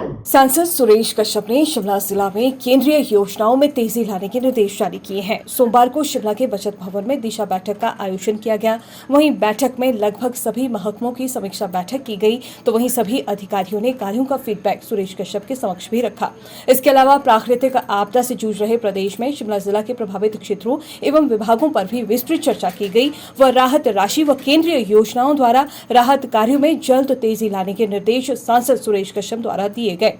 सांसद सुरेश कश्यप ने शिमला जिला में केंद्रीय योजनाओं में तेजी लाने के निर्देश जारी किए हैं। सोमवार को शिमला के बचत भवन में दिशा बैठक का आयोजन किया गया। वहीं बैठक में लगभग सभी महकमों की समीक्षा बैठक की गई, तो वहीं सभी अधिकारियों ने कार्यों का फीडबैक सुरेश कश्यप के समक्ष भी रखा। इसके अलावा प्राकृतिक आपदा से जूझ रहे प्रदेश में शिमला जिला के प्रभावित क्षेत्रों एवं विभागों पर भी विस्तृत चर्चा की गई व राहत राशि व केंद्रीय योजनाओं द्वारा राहत कार्यों में जल्द तेजी लाने के निर्देश सांसद सुरेश कश्यप द्वारा दिए गए।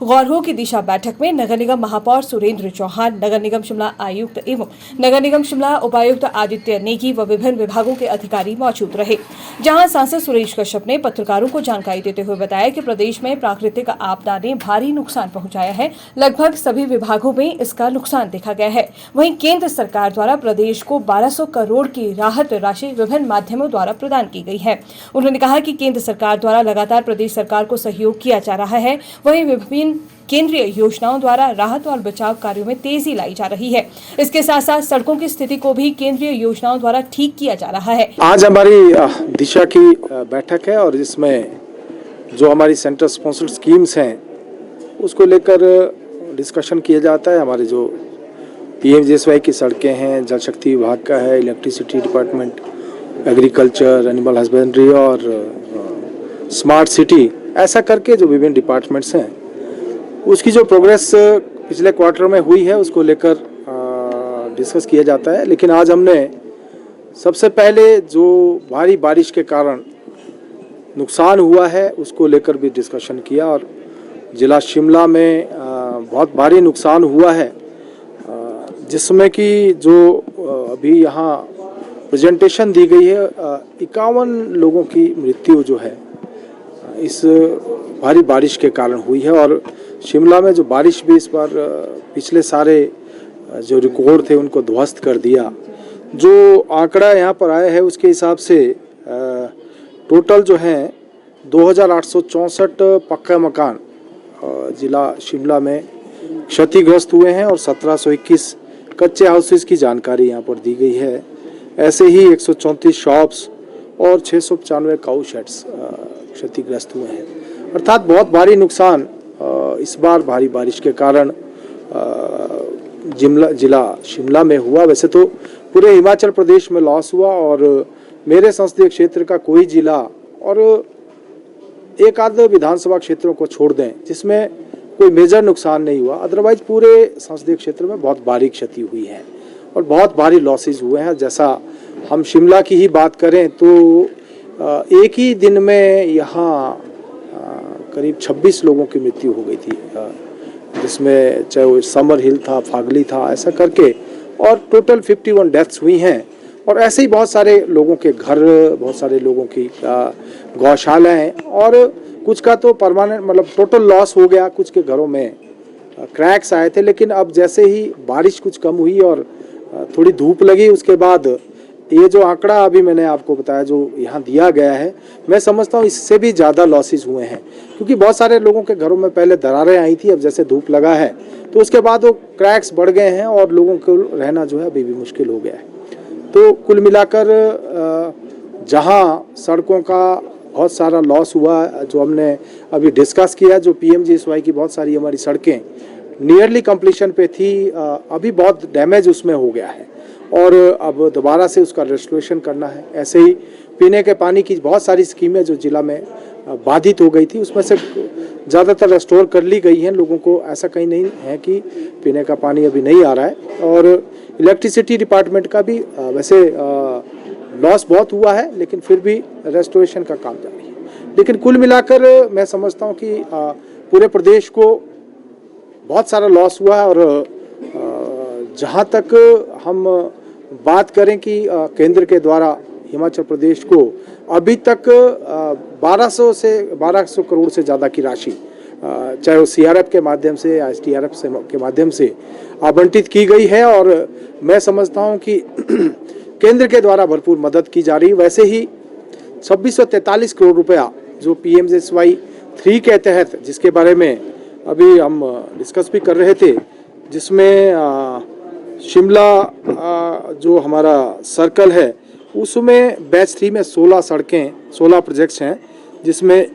गौर हो कि दिशा बैठक में नगर निगम महापौर सुरेंद्र चौहान, नगर निगम शिमला आयुक्त एवं नगर निगम शिमला उपायुक्त आदित्य नेगी व विभिन्न विभागों के अधिकारी मौजूद रहे। जहां सांसद सुरेश कश्यप ने पत्रकारों को जानकारी देते हुए बताया कि प्रदेश में प्राकृतिक आपदा ने भारी नुकसान पहुंचाया है। लगभग सभी विभागों में इसका नुकसान देखा गया है। वहीं केंद्र सरकार द्वारा प्रदेश को 1200 करोड़ की राहत राशि विभिन्न माध्यमों द्वारा प्रदान की गई है। उन्होंने कहा कि केंद्र सरकार द्वारा लगातार प्रदेश सरकार को सहयोग किया जा रहा है। वहीं विभिन्न केंद्रीय योजनाओं द्वारा राहत और बचाव कार्यों में तेजी लाई जा रही है। इसके साथ साथ सड़कों की स्थिति को भी केंद्रीय योजनाओं द्वारा ठीक किया जा रहा है। आज हमारी दिशा की बैठक है और इसमें जो हमारी सेंटर स्पॉन्सर्ड स्कीम्स हैं उसको लेकर डिस्कशन किया जाता है। हमारे जो पीएमजीएसवाई की सड़कें हैं, जल शक्ति विभाग का है, electricity department, agriculture, animal husbandry और स्मार्ट सिटी, ऐसा करके जो विभिन्न डिपार्टमेंट्स हैं उसकी जो प्रोग्रेस पिछले क्वार्टर में हुई है उसको लेकर डिस्कस किया जाता है। लेकिन आज हमने सबसे पहले जो भारी बारिश के कारण नुकसान हुआ है उसको लेकर भी डिस्कशन किया और जिला शिमला में बहुत भारी नुकसान हुआ है, जिसमें कि जो अभी यहाँ प्रेजेंटेशन दी गई है 51 लोगों की मृत्यु जो है इस भारी बारिश के कारण हुई है। और शिमला में जो बारिश भी इस बार पिछले सारे जो रिकॉर्ड थे उनको ध्वस्त कर दिया। जो आंकड़ा यहाँ पर आया है उसके हिसाब से टोटल जो है 2864 पक्का मकान जिला शिमला में क्षतिग्रस्त हुए हैं और 1721 कच्चे हाउसेस की जानकारी यहाँ पर दी गई है। ऐसे ही 134 शॉप्स और 695 काऊ शेड्स क्षतिग्रस्त हुए हैं। अर्थात बहुत भारी नुकसान इस बार भारी बारिश के कारण जिला शिमला में हुआ। वैसे तो पूरे हिमाचल प्रदेश में लॉस हुआ और मेरे संसदीय क्षेत्र का कोई जिला और एक आध विधानसभा क्षेत्रों को छोड़ दें जिसमें कोई मेजर नुकसान नहीं हुआ, अदरवाइज पूरे संसदीय क्षेत्र में बहुत भारी क्षति हुई है और बहुत भारी लॉसेज हुए हैं। जैसा हम शिमला की ही बात करें तो एक ही दिन में यहाँ करीब 26 लोगों की मृत्यु हो गई थी, जिसमें चाहे वो समर हिल था, फागली था, ऐसा करके, और टोटल 51 डेथ्स हुई हैं। और ऐसे ही बहुत सारे लोगों के घर, बहुत सारे लोगों की गौशालाएं और कुछ का तो परमानेंट मतलब टोटल लॉस हो गया। कुछ के घरों में क्रैक्स आए थे, लेकिन अब जैसे ही बारिश कुछ कम हुई और थोड़ी धूप लगी उसके बाद ये जो आंकड़ा अभी मैंने आपको बताया जो यहाँ दिया गया है, मैं समझता हूँ इससे भी ज़्यादा लॉसेस हुए हैं, क्योंकि बहुत सारे लोगों के घरों में पहले दरारें आई थी, अब जैसे धूप लगा है तो उसके बाद वो क्रैक्स बढ़ गए हैं और लोगों को रहना जो है अभी भी मुश्किल हो गया है। तो कुल मिलाकर जहाँ सड़कों का बहुत सारा लॉस हुआ, जो हमने अभी डिस्कस किया, जो पीएमजीएसवाई की बहुत सारी हमारी सड़कें नियरली कंप्लीशन पे थी, अभी बहुत डैमेज उसमें हो गया है और अब दोबारा से उसका रेस्टोरेशन करना है। ऐसे ही पीने के पानी की बहुत सारी स्कीमें जो जिला में बाधित हो गई थी उसमें से ज़्यादातर रेस्टोर कर ली गई हैं। लोगों को ऐसा कहीं नहीं है कि पीने का पानी अभी नहीं आ रहा है। और इलेक्ट्रिसिटी डिपार्टमेंट का भी वैसे लॉस बहुत हुआ है, लेकिन फिर भी रेस्टोरेशन का काम जारी है। लेकिन कुल मिलाकर मैं समझता हूँ कि पूरे प्रदेश को बहुत सारा लॉस हुआ है और जहाँ तक हम बात करें कि केंद्र के द्वारा हिमाचल प्रदेश को अभी तक 1200 करोड़ से ज़्यादा की राशि, चाहे वो सीआरएफ के माध्यम से या एसडीआरएफ के माध्यम से आवंटित की गई है और मैं समझता हूँ कि केंद्र के द्वारा भरपूर मदद की जा रही। वैसे ही 2643 करोड़ रुपया जो पीएमजीएसवाई 3 के तहत, जिसके बारे में अभी हम डिस्कस भी कर रहे थे, जिसमें शिमला जो हमारा सर्कल है उसमें बैच 3 में 16 सड़कें, 16 प्रोजेक्ट्स हैं, जिसमें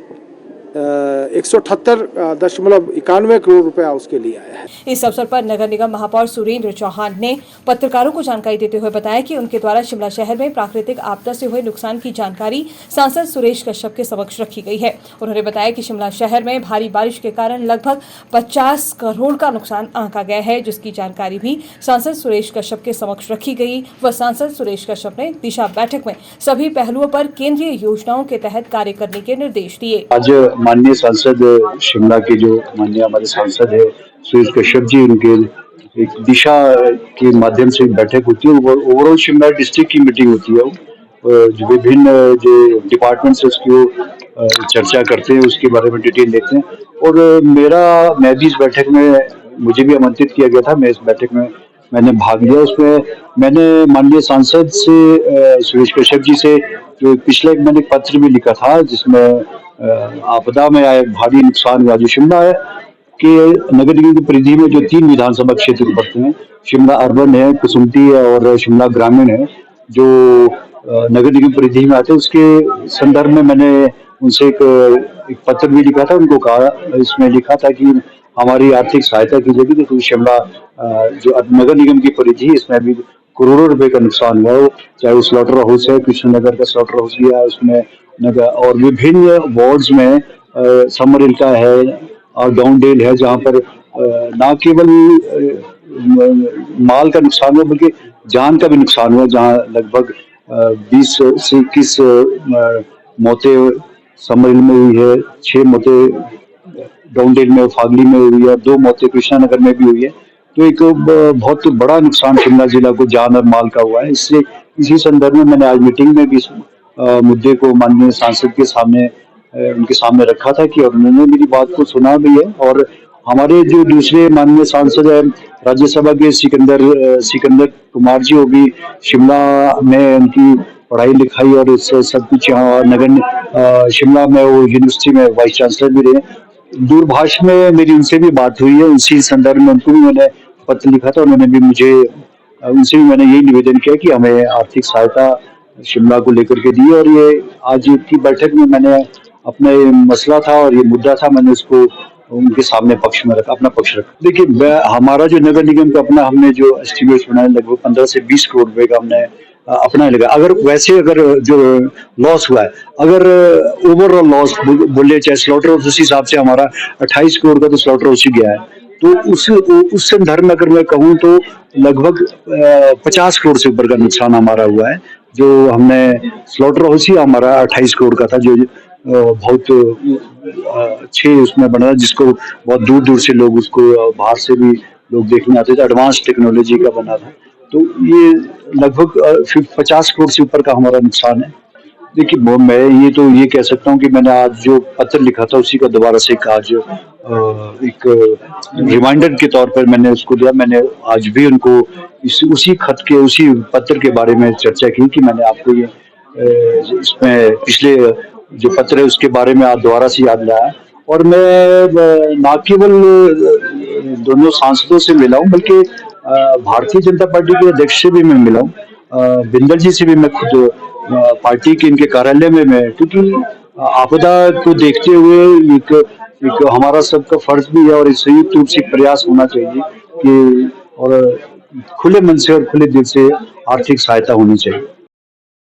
178.91 करोड़ रुपया उसके लिए आया है। इस अवसर पर नगर निगम महापौर सुरेंद्र चौहान ने पत्रकारों को जानकारी देते हुए बताया कि उनके द्वारा शिमला शहर में प्राकृतिक आपदा से हुए नुकसान की जानकारी सांसद सुरेश कश्यप के समक्ष रखी गई है। उन्होंने बताया कि शिमला शहर में भारी बारिश के कारण लगभग 50 करोड़ का नुकसान आंका गया है, जिसकी जानकारी भी सांसद सुरेश कश्यप के समक्ष रखी गई व सांसद सुरेश कश्यप ने दिशा बैठक में सभी पहलुओं पर केंद्रीय योजनाओं के तहत कार्य करने के निर्देश दिए। आज माननीय सांसद शिमला के जो माननीय हमारे सांसद है सुरेश कश्यप जी, उनके एक दिशा के माध्यम से बैठक होती है। ओवरऑल शिमला डिस्ट्रिक्ट की मीटिंग होती है, जो विभिन्न जो डिपार्टमेंट्स है उसकी चर्चा करते हैं, उसके बारे में डिटेल लेते हैं। और मैं भी इस बैठक में, मुझे भी आमंत्रित किया गया था, मैं इस बैठक में मैंने भाग लिया। उसमें मैंने माननीय सांसद से सुरेश कश्यप जी से जो पिछले मैंने पत्र भी लिखा था, जिसमें आपदा में आए भारी नुकसान हुआ जो शिमला है कि नगर निगम की परिधि में जो 3 विधानसभा क्षेत्र पड़ते हैं, शिमला अर्बन है, कुसुम्पटी है और शिमला ग्रामीण है, जो नगर निगम परिधि में आते हैं, उसके संदर्भ में मैंने उनसे एक पत्र भी लिखा था। उनको कहा, इसमें लिखा था कि हमारी आर्थिक सहायता की जाएगी, क्योंकि शिमला जो नगर निगम की परिधि, इसमें भी करोड़ों रुपए का नुकसान हुआ हो, चाहे वो स्लॉटर हाउस है, कृष्णनगर का स्लॉटर हाउस भी है उसमें नगर, और विभिन्न वार्ड्स में समरिल का है और डाउनडेल है, जहाँ पर न केवल माल का नुकसान हुआ बल्कि जान का भी नुकसान हुआ, जहाँ लगभग 20 से 21 मौतें समरिल में हुई है, 6 मौतें डाउनडेल में, फागली में हुई है, 2 मौतें कृष्णानगर में भी हुई है। तो एक बहुत बड़ा नुकसान शिमला जिला को जान और माल का हुआ है। इससे इसी संदर्भ में मैंने आज मीटिंग में भी इस मुद्दे को माननीय सांसद के सामने उनके सामने रखा था कि, और उन्होंने मेरी बात को सुना भी है। और हमारे जो दूसरे माननीय सांसद है राज्यसभा के सिकंदर कुमार जी, वो भी शिमला में उनकी पढ़ाई लिखाई और इस सब कुछ यहाँ नगर शिमला में वो यूनिवर्सिटी में वाइस चांसलर भी रहे। दूरभाष में मेरी उनसे भी बात हुई है, उसी संदर्भ में उनको भी मैंने पत्र लिखा था। उन्होंने भी मुझे, उनसे भी मैंने यही निवेदन किया कि हमें आर्थिक सहायता शिमला को लेकर के दी। और ये आज की बैठक में मैंने अपना ये मसला था और ये मुद्दा था, मैंने उसको उनके सामने पक्ष में रखा, अपना पक्ष रखा। देखिए, हमारा जो नगर निगम का अपना हमने जो एस्टिमेट बनाया, लगभग 15 से 20 करोड़ रुपए का हमने अपना लगा। अगर वैसे अगर जो लॉस हुआ है, अगर ओवरऑल लॉस बोले चाहे स्लॉटर हाउस, उस हिसाब से हमारा 28 करोड़ का तो स्लॉटर हाउस ही गया है। तो उस संदर्भ में अगर मैं कहूँ तो लगभग 50 करोड़ से ऊपर का नुकसान हमारा हुआ है। जो हमने स्लॉटर हाउस ही हमारा 28 करोड़ का था, जो बहुत अच्छे उसमें बना, जिसको बहुत दूर दूर से लोग, उसको बाहर से भी लोग देखने आते थे, एडवांस टेक्नोलॉजी का बना था। तो ये लगभग 50 करोड़ से ऊपर का हमारा नुकसान है। देखिए, मैं ये कह सकता हूँ कि मैंने आज जो पत्र लिखा था उसी का दोबारा से आज एक रिमाइंडर के तौर पर मैंने उसको दिया। मैंने आज भी उनको उसी खत के, उसी पत्र के बारे में चर्चा की कि मैंने आपको ये इसमें पिछले जो पत्र है उसके बारे में आज दोबारा से याद लाया। और मैं न केवल दोनों सांसदों से मिला हूँ, बल्कि भारतीय जनता पार्टी के अध्यक्ष से भी मैं मिला हूँ, बिंदर जी से भी मैं खुद पार्टी के इनके कार्यालय में मैं, क्योंकि आपदा को देखते हुए एक हमारा सबका फर्ज भी है और एक संयुक्त रूप से प्रयास होना चाहिए कि, और खुले मन से और खुले दिल से आर्थिक सहायता होनी चाहिए।